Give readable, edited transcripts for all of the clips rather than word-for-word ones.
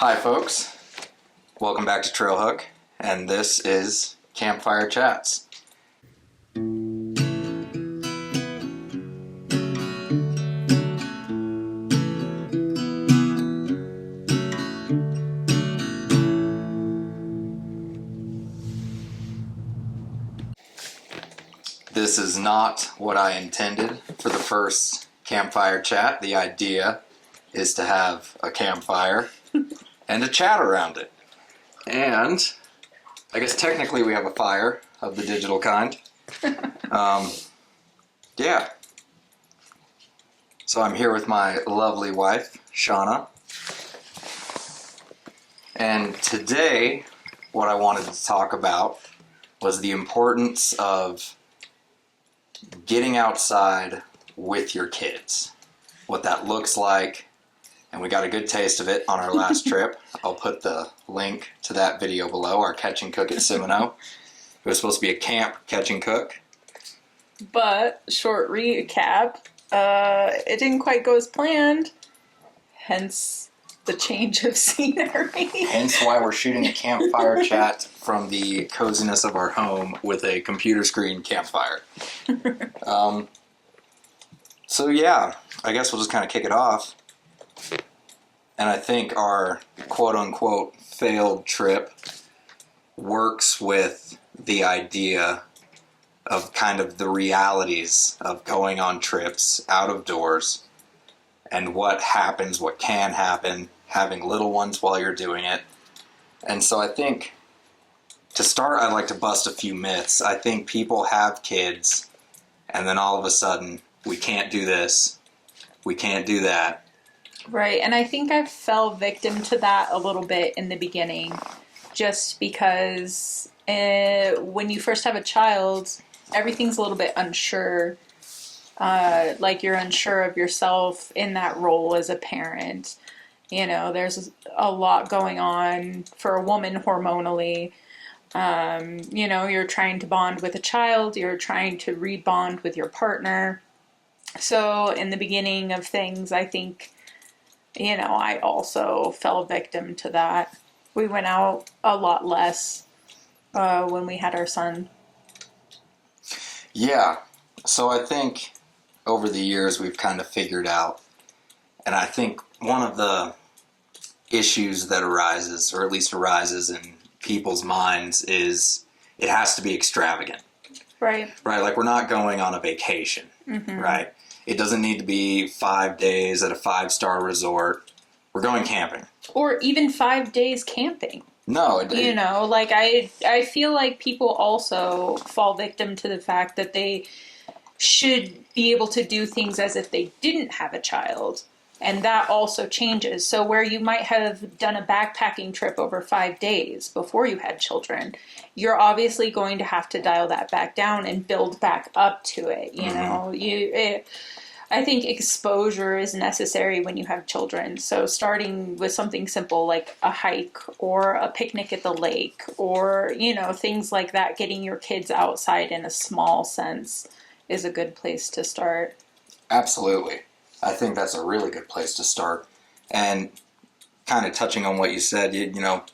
Hi folks, welcome back to Trailhook, and this is Campfire Chats. This is not what I intended for the first Campfire Chat. The idea is to have a campfire and a chat around it. And I guess technically we have a fire of the digital kind. Yeah. So I'm here with my lovely wife, Shauna. And today, what I wanted to talk about was the importance of getting outside with your kids. What that looks like. And we got a good taste of it on our last trip. I'll put the link to that video below, our catch and cook at Seminole. It was supposed to be a camp catch and cook. But, short recap, it didn't quite go as planned. Hence the change of scenery. Hence why we're shooting a campfire chat from the coziness of our home with a computer screen campfire. So yeah, I guess we'll just kind of kick it off. And I think our quote-unquote failed trip works with the idea of kind of the realities of going on trips out of doors and what happens, what can happen, having little ones while you're doing it. And so I think, to start, I'd like to bust a few myths. I think people have kids, and then all of a sudden, we can't do this, we can't do that. Right, and I think I fell victim to that a little bit in the beginning, just because when you first have a child, everything's a little bit unsure. Like you're unsure of yourself in that role as a parent. You know, there's a lot going on for a woman hormonally. You know, you're trying to bond with a child, you're trying to rebond with your partner. So in the beginning of things, I think, you know, I also fell victim to that. We went out a lot less when we had our son. Yeah, so I think over the years we've kind of figured out, and I think one of the issues that arises, or at least arises in people's minds, is it has to be extravagant. Right. Right, like we're not going on a vacation, right? It doesn't need to be 5 days at a 5-star resort. We're going camping. Or even 5 days camping. No. You know, like I feel like people also fall victim to the fact that they should be able to do things as if they didn't have a child. And that also changes. So where you might have done a backpacking trip over 5 days before you had children, you're obviously going to have to dial that back down and build back up to it. You know, I think exposure is necessary when you have children. So starting with something simple like a hike or a picnic at the lake or, you know, things like that, getting your kids outside in a small sense is a good place to start. Absolutely. I think that's a really good place to start. And kind of touching on what you said, you know,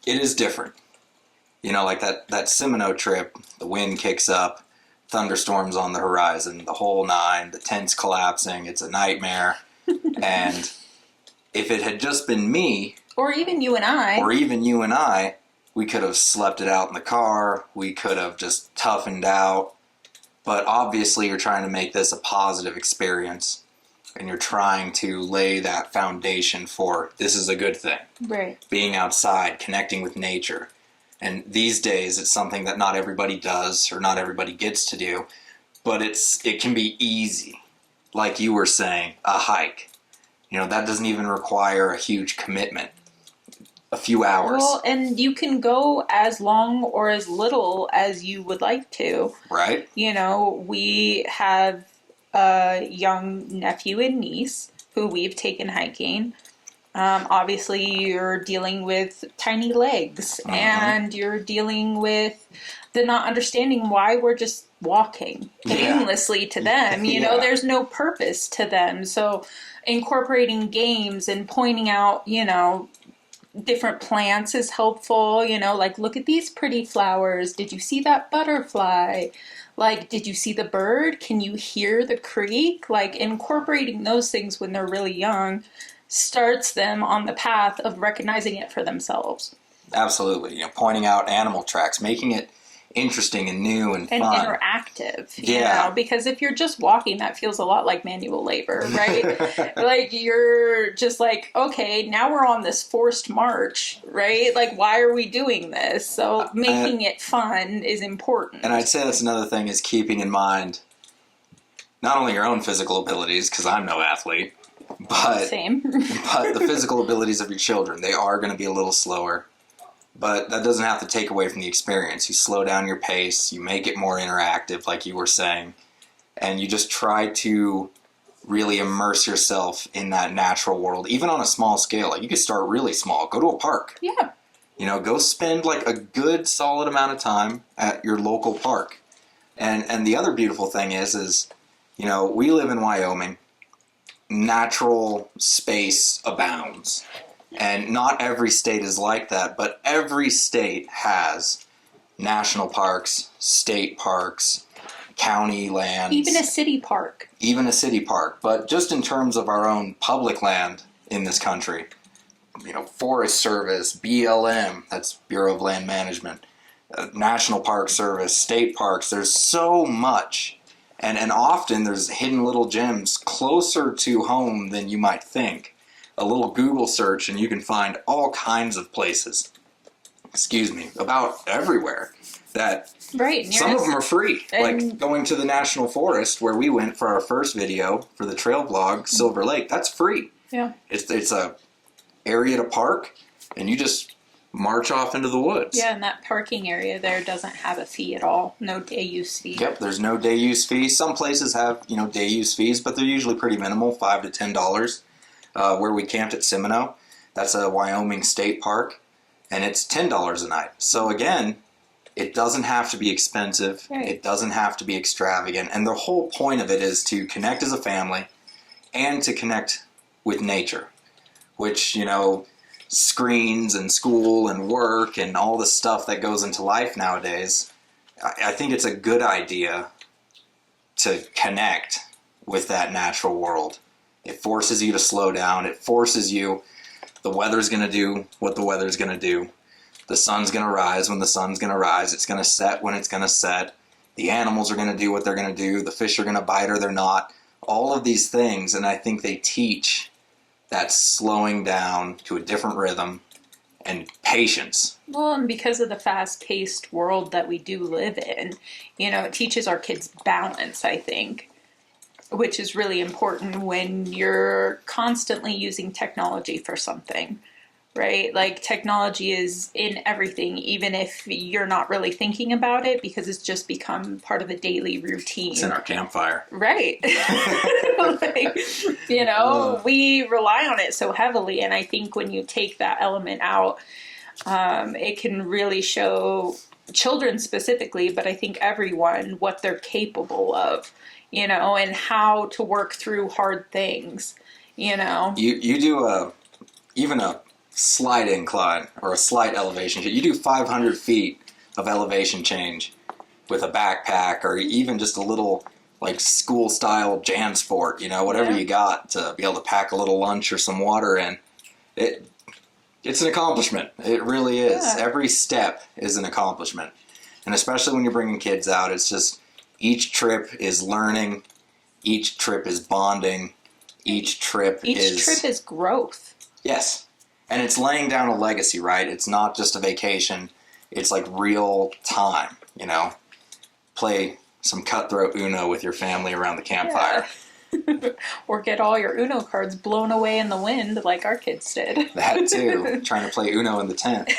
it is different. You know, like that Seminole trip, the wind kicks up, thunderstorms on the horizon, the whole nine, the tent's collapsing, it's a nightmare. And if it had just been me, or even you and I, we could have slept it out in the car, we could have just toughened out. But obviously you're trying to make this a positive experience. And you're trying to lay that foundation for this is a good thing. Right. Being outside, connecting with nature. And these days it's something that not everybody does or not everybody gets to do. But it can be easy. Like you were saying, a hike. You know, that doesn't even require a huge commitment. A few hours. Well, and you can go as long or as little as you would like to. Right. You know, we have a young nephew and niece who we've taken hiking. Obviously, you're dealing with tiny legs and you're dealing with the not understanding why we're just walking aimlessly to them. You know, there's no purpose to them. So incorporating games and pointing out, you know, different plants is helpful, like look at these pretty flowers. Did you see that butterfly? Like, did you see the bird? Can you hear the creek? Like, incorporating those things when they're really young starts them on the path of recognizing it for themselves. Absolutely. Pointing out animal tracks, making it interesting and new and fun. And interactive, because if you're just walking, that feels a lot like manual labor, right? Like, you're just like, okay, now we're on this forced march, right? Like, why are we doing this? So making it fun is important. And I'd say that's another thing, is keeping in mind not only your own physical abilities, because I'm no athlete, but Same. but the physical abilities of your children. They are going to be a little slower. But that doesn't have to take away from the experience. You slow down your pace, you make it more interactive, like you were saying, and you just try to really immerse yourself in that natural world, even on a small scale. Like, you could start really small. Go to a park. Yeah. Go spend like a good solid amount of time at your local park. And the other beautiful thing is, we live in Wyoming. Natural space abounds. And not every state is like that, but every state has national parks, state parks, county lands. Even a city park. But just in terms of our own public land in this country, Forest Service, BLM, that's Bureau of Land Management, National Park Service, state parks, there's so much. And often there's hidden little gems closer to home than you might think. A little Google search and you can find all kinds of places, about everywhere, that some of them are free. Like going to the National Forest where we went for our first video for the trail blog, Silver Lake, that's free. Yeah. It's a area to park, and you just march off into the woods. Yeah, and that parking area there doesn't have a fee at all. No day use fee. Yep, there's no day use fee. Some places have, day use fees, but they're usually pretty minimal, $5 to $10. Where we camped at Seminole, that's a Wyoming state park, and it's $10 a night. So again, it doesn't have to be expensive. Right. It doesn't have to be extravagant. And the whole point of it is to connect as a family and to connect with nature, which, screens and school and work and all the stuff that goes into life nowadays. I think it's a good idea to connect with that natural world. It forces you to slow down. It forces you, the weather's going to do what the weather's going to do. The sun's going to rise when the sun's going to rise. It's going to set when it's going to set. The animals are going to do what they're going to do. The fish are going to bite or they're not. All of these things, and I think they teach that slowing down to a different rhythm and patience. Well, and because of the fast-paced world that we do live in, it teaches our kids balance, I think, which is really important when you're constantly using technology for something, right? Like, technology is in everything, even if you're not really thinking about it, because it's just become part of a daily routine. It's in our campfire. Right. We rely on it so heavily, and I think when you take that element out, it can really show children specifically, but I think everyone, what they're capable of. And how to work through hard things, You do even a slight incline or a slight elevation. You do 500 feet of elevation change with a backpack, or even just a little like school style JanSport, whatever you got to be able to pack a little lunch or some water in. It's an accomplishment. It really is. Yeah. Every step is an accomplishment. And especially when you're bringing kids out, it's just, each trip is learning, each trip is bonding, each trip is growth. Yes. And it's laying down a legacy, right? It's not just a vacation. It's like real time, Play some cutthroat Uno with your family around the campfire. Yeah. Or get all your Uno cards blown away in the wind like our kids did. That too. Trying to play Uno in the tent.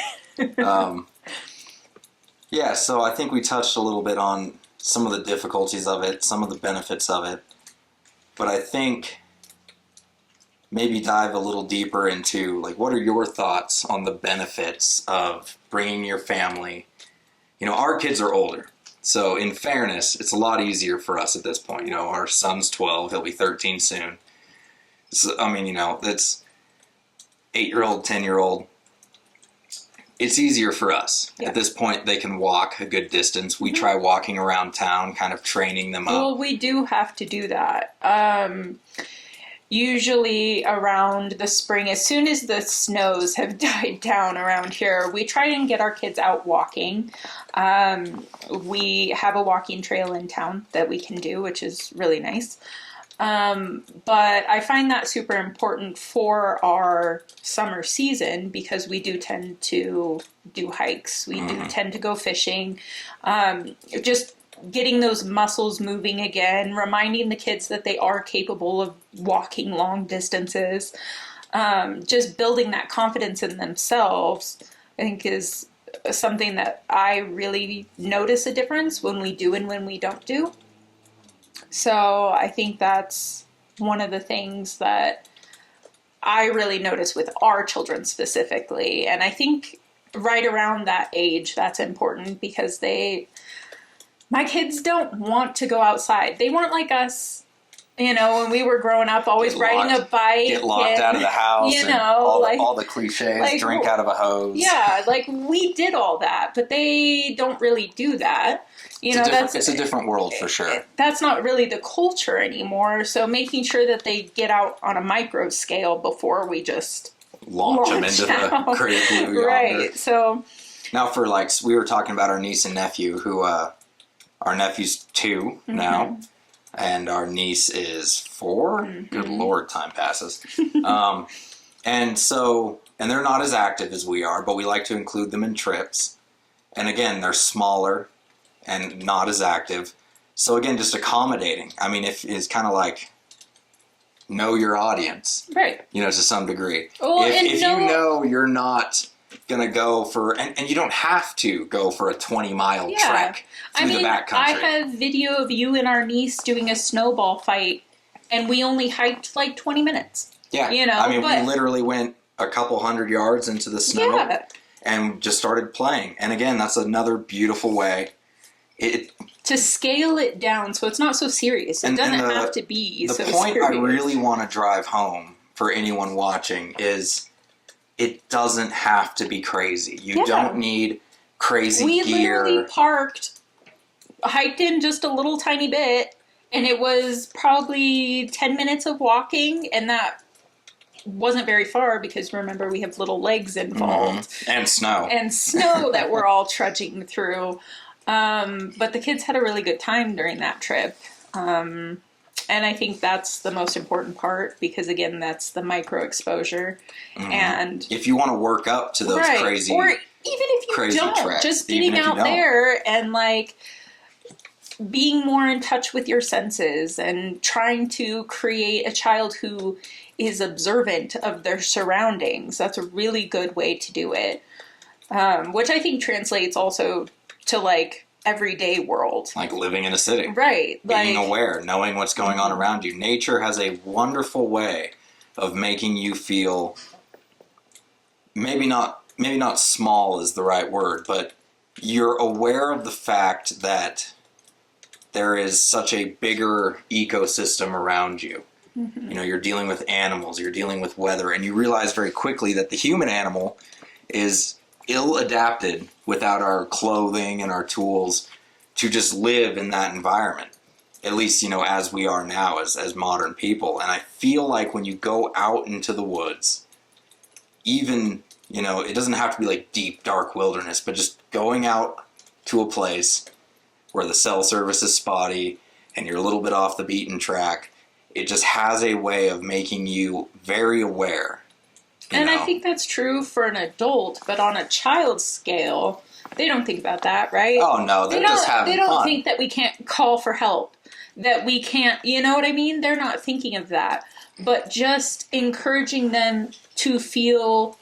Yeah, so I think we touched a little bit on some of the difficulties of it, some of the benefits of it. But I think maybe dive a little deeper into, like, what are your thoughts on the benefits of bringing your family? Our kids are older. So in fairness, it's a lot easier for us at this point. Our son's 12, he'll be 13 soon. So, that's 8-year-old, 10-year-old. it's easier for us. Yeah. At this point, they can walk a good distance. We try walking around town, kind of training them up. Well, we do have to do that. Usually around the spring, as soon as the snows have died down around here, we try and get our kids out walking. We have a walking trail in town that we can do, which is really nice. But I find that super important for our summer season because we do tend to do hikes. We do tend to go fishing. Just getting those muscles moving again, reminding the kids that they are capable of walking long distances, just building that confidence in themselves, I think is something that I really notice a difference when we do and when we don't do. So I think that's one of the things that I really notice with our children specifically. And I think right around that age, that's important because my kids don't want to go outside. They weren't like us, when we were growing up, always riding a bike. Get locked out of the house. All the cliches, drink out of a hose. Yeah, we did all that, but they don't really do that. It's a different world for sure. That's not really the culture anymore. So making sure that they get out on a micro scale before we just launch them into the great blue yonder. Right. So now we were talking about our niece and nephew who, our nephew's 2 now, and our niece is 4. Good Lord, time passes. And they're not as active as we are, but we like to include them in trips. And again, they're smaller and not as active. So again, just accommodating. I mean, it's kind of like know your audience, right? To some degree. Well, if you know you're not going to go for, and you don't have to go for a 20-mile trek through the backcountry. I have video of you and our niece doing a snowball fight, and we only hiked 20 minutes. Yeah. We literally went a couple hundred yards into the snow and just started playing. And again, that's another beautiful way. To scale it down so it's not so serious. It doesn't have to be so serious. The point I really want to drive home for anyone watching is it doesn't have to be crazy. You don't need crazy gear. We literally hiked in just a little tiny bit, and it was probably 10 minutes of walking, and that wasn't very far because remember we have little legs involved. And snow. And snow that we're all trudging through. But the kids had a really good time during that trip. And I think that's the most important part because, again, that's the micro exposure. And if you want to work up to those crazy, or even if you don't, treks, just getting out there and being more in touch with your senses and trying to create a child who is observant of their surroundings. That's a really good way to do it. Which I think translates also to everyday world. Like living in a city. Right. Being aware, knowing what's going on around you. Nature has a wonderful way of making you feel maybe not small is the right word, but you're aware of the fact that there is such a bigger ecosystem around you. You're dealing with animals, you're dealing with weather, and you realize very quickly that the human animal is ill-adapted without our clothing and our tools to just live in that environment. At least, as we are now as modern people. And I feel like when you go out into the woods, even, it doesn't have to be deep, dark wilderness, but just going out to a place where the cell service is spotty and you're a little bit off the beaten track, it just has a way of making you very aware. And I think that's true for an adult, but on a child's scale, they don't think about that, right? Oh, no, they're just having fun. They don't think that we can't call for help, that we can't, you know what I mean? They're not thinking of that. But just encouraging them to feel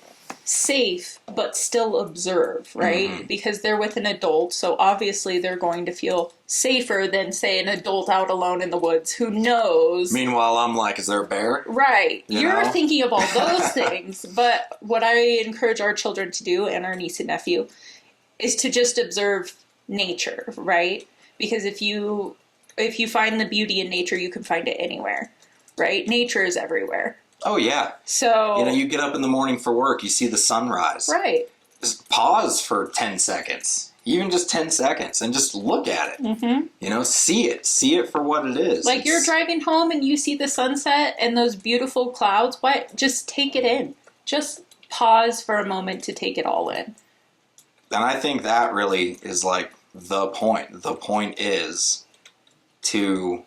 safe, but still observe, right? Because they're with an adult, so obviously they're going to feel safer than, say, an adult out alone in the woods who knows. Meanwhile, I'm is there a bear? Right. You're thinking of all those things, but what I encourage our children to do, and our niece and nephew, is to just observe nature, right? Because if you find the beauty in nature, you can find it anywhere, right? Nature is everywhere. Oh, yeah. So... you get up in the morning for work, you see the sunrise. Right. just pause for 10 seconds, even just 10 seconds, and just look at it. Mm-hmm. You know, see it for what it is. Like you're driving home and you see the sunset and those beautiful clouds. What? Just take it in. Just pause for a moment to take it all in. And I think that really is like the point. The point is to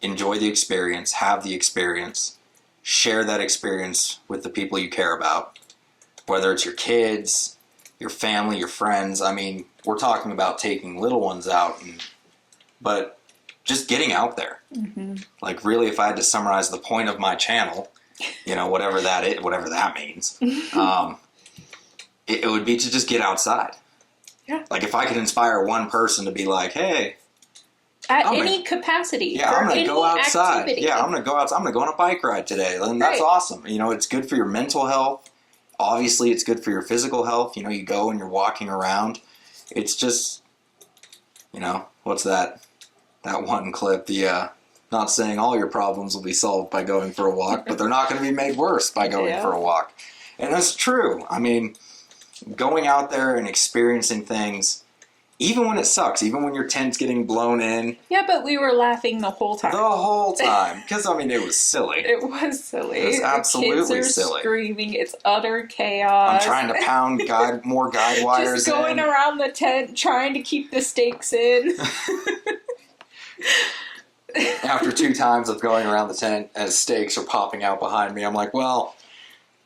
enjoy the experience, have the experience, share that experience with the people you care about, whether it's your kids, your family, your friends. I mean, we're talking about taking little ones out, but just getting out there. Mm-hmm. Like really, if I had to summarize the point of my channel, you know, whatever that means, it would be to just get outside. Yeah. Like if I could inspire one person to be like, hey, at any capacity. Yeah, I'm going to go outside. Activity. Yeah, I'm going to go outside. I'm going to go on a bike ride today. And that's awesome. You know, it's good for your mental health. Obviously, it's good for your physical health. You know, you go and you're walking around. It's just, you know, what's that one clip? The not saying all your problems will be solved by going for a walk, but they're not going to be made worse by going for a walk. And that's true. I mean, going out there and experiencing things, even when it sucks, even when your tent's getting blown in. Yeah, but we were laughing the whole time. The whole time. Because, I mean, it was silly. It was silly. It was absolutely Kids are silly. Screaming. It's utter chaos. I'm trying to pound more guide wires Just going around the tent, trying to keep the stakes in. After 2 times of going around the tent, as stakes are popping out behind me, I'm like, well,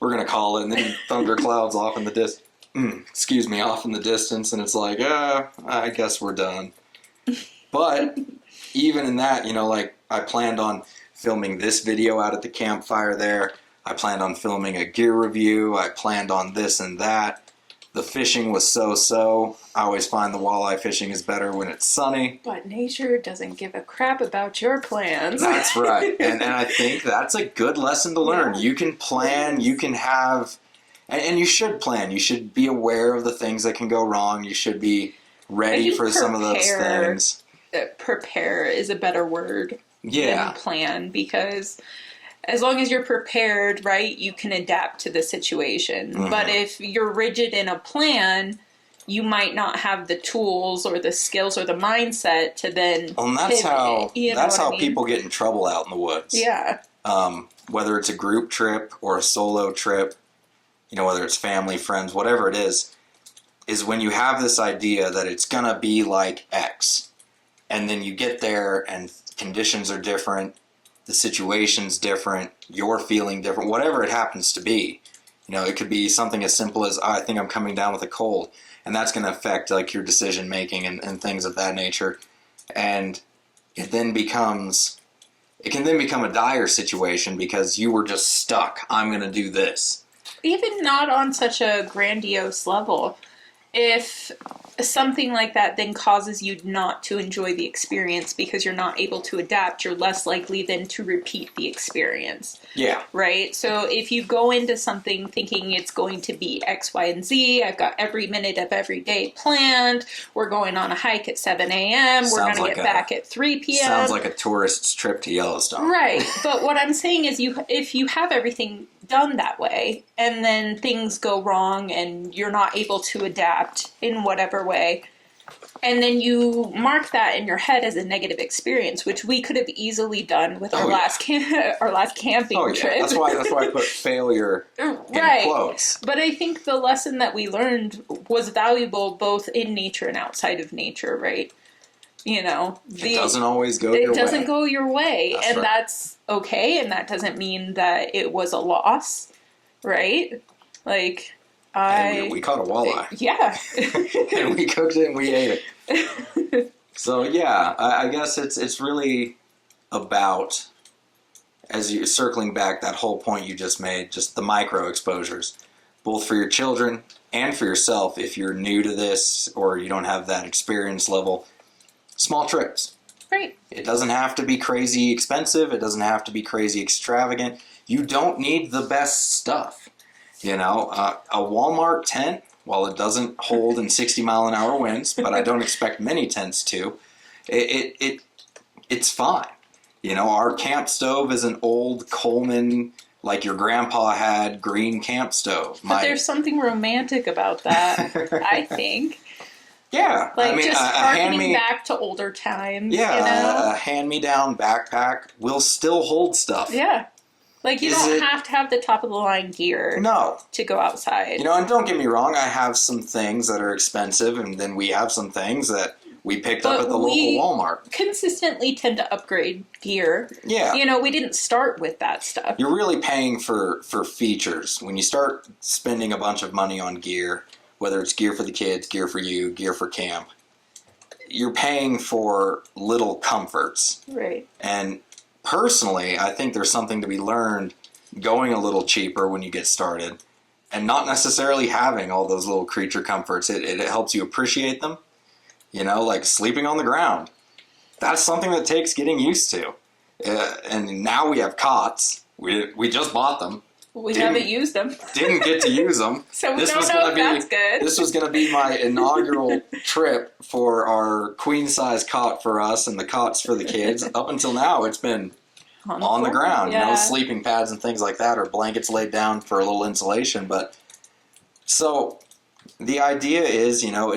we're going to call it. And then thunderclouds off in the distance. Off in the distance, and it's like, I guess we're done. But even in that, you know, like I planned on filming this video out at the campfire there. I planned on filming a gear review. I planned on this and that. The fishing was so-so. I always find the walleye fishing is better when it's sunny. But nature doesn't give a crap about your plans. That's right. And I think that's a good lesson to learn. Yeah. You can plan, you can have... And you should plan. You should be aware of the things that can go wrong. You should be ready for some of those things. Prepare is a better word than plan, because as long as you're prepared, right, you can adapt to the situation. Mm-hmm. But if you're rigid in a plan, you might not have the tools or the skills or the mindset to then and that's pivot, how people get in trouble out in the woods. Yeah. Whether it's a group trip or a solo trip, you know, whether it's family, friends, whatever it is when you have this idea that it's going to be like X, and then you get there and conditions are different, the situation's different, you're feeling different, whatever it happens to be. You know, it could be something as simple as, I think I'm coming down with a cold, and that's going to affect like your decision making and things of that nature. And it can then become a dire situation because you were just stuck. I'm going to do this. Even not on such a grandiose level. If something like that then causes you not to enjoy the experience because you're not able to adapt, you're less likely then to repeat the experience. Yeah. Right? So if you go into something thinking it's going to be X, Y, and Z, I've got every minute of every day planned, we're going on a hike at 7 a.m., we're going to get back at 3 p.m. Sounds like a tourist's trip to Yellowstone. Right. But what I'm saying is if you have everything done that way, and then things go wrong and you're not able to adapt in whatever way, and then you mark that in your head as a negative experience, which we could have easily done with our last camping trip. That's why I put failure in quotes. But I think the lesson that we learned was valuable both in nature and outside of nature, right? You know, it doesn't always go your way. It doesn't go your way, That's right. That's okay, and that doesn't mean that it was a loss, right? Like, we caught a walleye. Yeah. And we cooked it and we ate it. So yeah, I guess it's really about, as you circling back that whole point you just made, just the micro exposures, both for your children and for yourself if you're new to this or you don't have that experience level. Small trips. Right. It doesn't have to be crazy expensive. It doesn't have to be crazy extravagant. You don't need the best stuff. You know, a Walmart tent, while it doesn't hold in 60-mile-an-hour winds, but I don't expect many tents to, it's fine. You know, our camp stove is an old Coleman Like your grandpa had green camp stove. But there's something romantic about that, I think. Yeah. Like, I mean, just harkening back to older times, yeah, you know? a hand-me-down backpack will still hold stuff. Yeah. Like, you don't have to have the top-of-the-line gear to go outside. You know, and don't get me wrong, I have some things that are expensive, and then we have some things that we picked up at the local Walmart. Consistently tend to upgrade gear. Yeah. You know, we didn't start with that stuff. You're really paying for features. When you start spending a bunch of money on gear, whether it's gear for the kids, gear for you, gear for camp, you're paying for little comforts. Right. And personally, I think there's something to be learned going a little cheaper when you get started and not necessarily having all those little creature comforts. It helps you appreciate them. You know, like sleeping on the ground. That's something that takes getting used to. And now we have cots. We just bought them. We haven't used them. Didn't get to use them. So we don't know if that's good. This was going to be my inaugural trip for our queen-size cot for us and the cots for the kids. Up until now, it's been on the ground. Yeah. You know, sleeping pads and things like that, or blankets laid down for a little insulation. But so the idea is, you know,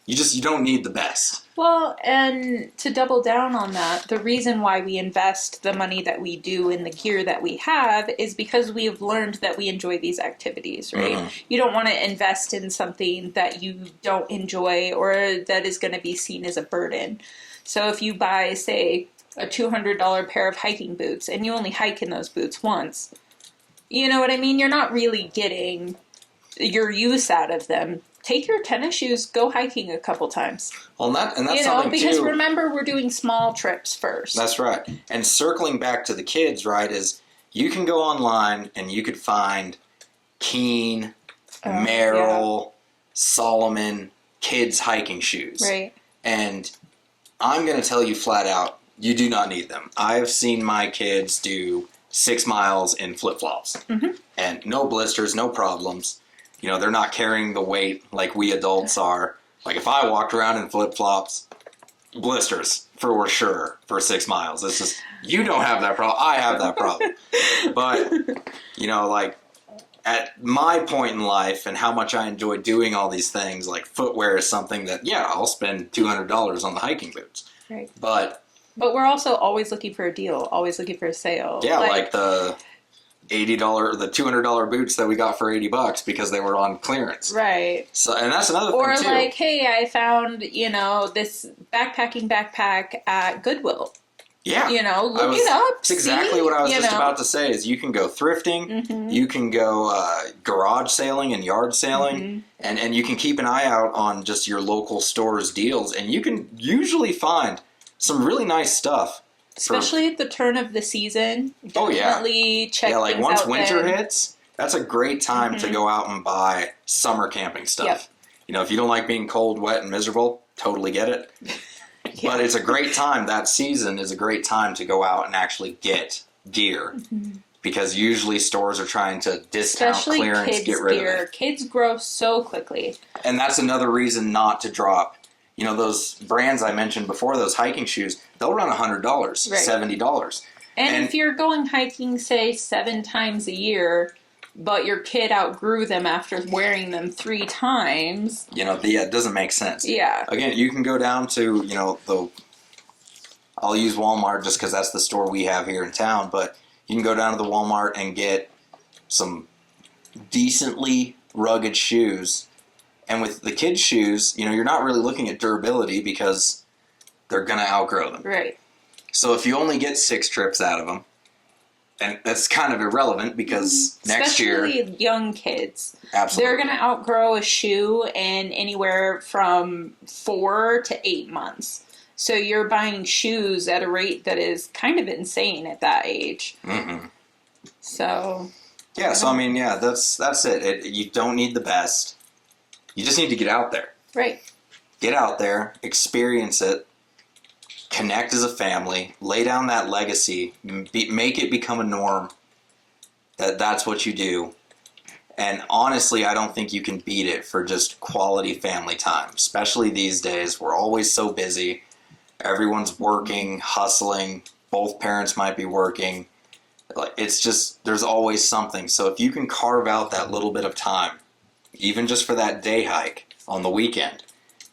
you don't need the best. Well, and to double down on that, the reason why we invest the money that we do in the gear that we have is because we have learned that we enjoy these activities, right? Mm-hmm. You don't want to invest in something that you don't enjoy or that is going to be seen as a burden. So if you buy, say, a $200 pair of hiking boots and you only hike in those boots once, you know what I mean? You're not really getting your use out of them. Take your tennis shoes, go hiking a couple times. Well, and that's you know, something because too. Remember, we're doing small trips first. That's right. And circling back to the kids, right, is you can go online and you could find Keen, Merrill, Solomon kids hiking shoes. Right. And I'm going to tell you flat out, you do not need them. I've seen my kids do 6 miles in flip-flops. Mm-hmm. And no blisters, no problems. You know, they're not carrying the weight like we adults are. Like, if I walked around in flip-flops, blisters, for sure, for 6 miles. It's just, you don't have that problem. I have that problem. But, you know, like, at my point in life and how much I enjoy doing all these things, like, footwear is something that, yeah, I'll spend $200 on the hiking boots. Right. But we're also always looking for a deal, always looking for a sale. Yeah, like the the $200 boots that we got for $80 because they were on clearance. Right. So, and that's another thing too. Or like, hey, I found, you know, this backpacking backpack at Goodwill. Yeah. You know, look it up. That's exactly what I was just about to say is you can go thrifting, mm-hmm. you can go garage sailing and yard sailing, mm-hmm. and you can keep an eye out on just your local store's deals, and you can usually find some really nice stuff. Especially at the turn of the season. Definitely check things out. Yeah, like once winter hits, that's a great time mm-hmm. to go out and buy summer camping stuff. Yep. You know, if you don't like being cold, wet, and miserable, totally get it. Yeah. But it's a great time. That season is a great time to go out and actually get gear. Mm-hmm. Because usually stores are trying to discount, especially clearance, kids get rid gear. of it. Kids grow so quickly. And that's another reason not to drop. You know, those brands I mentioned before, those hiking shoes, they'll run $100, right. $70. And if you're going hiking, say, 7 times a year, but your kid outgrew them after wearing them 3 times. You know, it doesn't make sense. Yeah. Again, you can go down to, you know, I'll use Walmart just because that's the store we have here in town, but you can go down to the Walmart and get some decently rugged shoes. And with the kids' shoes, you know, you're not really looking at durability because they're going to outgrow them. Right. So if you only get 6 trips out of them, and that's kind of irrelevant because next year... Especially young kids. Absolutely. They're going to outgrow a shoe in anywhere from 4 to 8 months. So you're buying shoes at a rate that is kind of insane at that age. Mm-hmm. So... Yeah, so I mean, yeah, that's it. You don't need the best. You just need to get out there. Right. Get out there, experience it, connect as a family, lay down that legacy, make it become a norm. That's what you do. And honestly, I don't think you can beat it for just quality family time, especially these days. We're always so busy. Everyone's working, hustling. Both parents might be working. Like, it's just, there's always something. So if you can carve out that little bit of time, even just for that day hike on the weekend,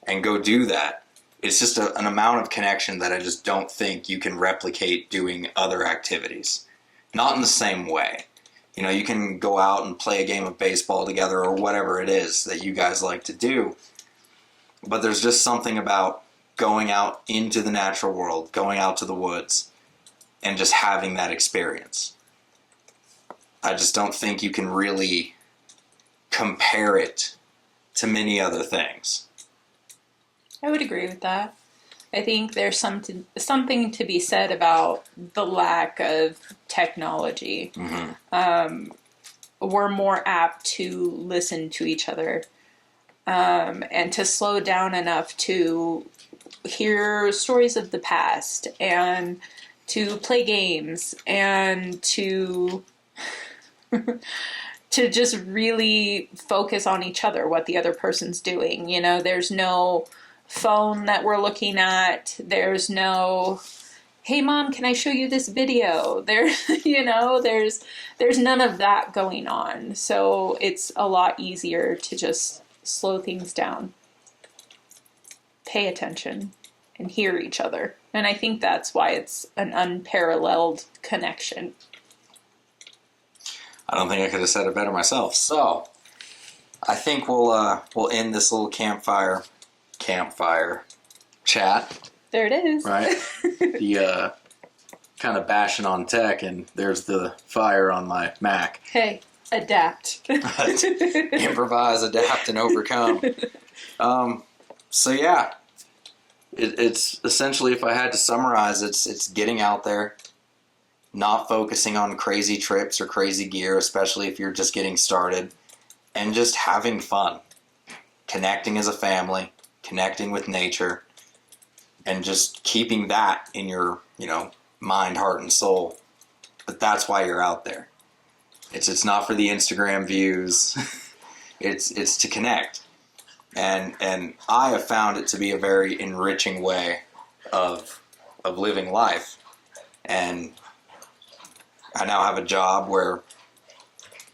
and go do that, it's just an amount of connection that I just don't think you can replicate doing other activities. Not in the same way. You know, you can go out and play a game of baseball together or whatever it is that you guys like to do. But there's just something about going out into the natural world, going out to the woods, and just having that experience. I just don't think you can really compare it to many other things. I would agree with that. I think there's something to be said about the lack of technology. Mm-hmm. We're more apt to listen to each other, and to slow down enough to hear stories of the past and to play games and to to just really focus on each other, what the other person's doing. You know, there's no phone that we're looking at. There's no, hey mom, can I show you this video? There's none of that going on. So it's a lot easier to just slow things down, pay attention, and hear each other. And I think that's why it's an unparalleled connection. I don't think I could have said it better myself. So, I think we'll end this little campfire chat. There it is. Right? The kind of bashing on tech, and there's the fire on my Mac. Hey, adapt. Improvise, adapt, and overcome. So yeah, it's essentially, if I had to summarize, it's getting out there, not focusing on crazy trips or crazy gear, especially if you're just getting started, and just having fun, connecting as a family, connecting with nature, and just keeping that in your, mind, heart, and soul. But that's why you're out there. It's not for the Instagram views. it's to connect. And I have found it to be a very enriching way of living life. And I now have a job where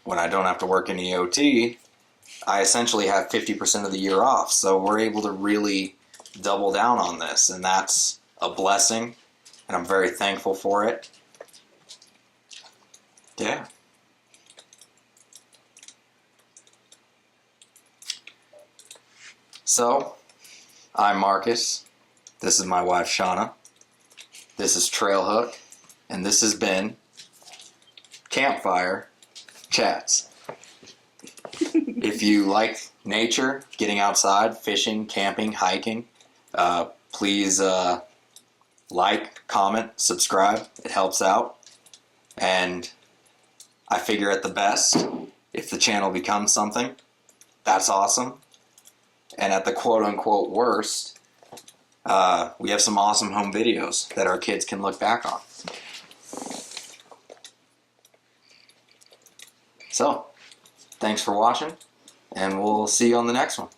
when I don't have to work any OT, I essentially have 50% of the year off. So we're able to really double down on this, and that's a blessing, and I'm very thankful for it. Yeah. So, I'm Marcus. This is my wife, Shauna. This is Trailhook, and this has been Campfire Chats. If you like nature, getting outside, fishing, camping, hiking, please like, comment, subscribe. It helps out. And I figure at the best, if the channel becomes something, that's awesome. And at the quote-unquote worst, we have some awesome home videos that our kids can look back on. So, thanks for watching, and we'll see you on the next one.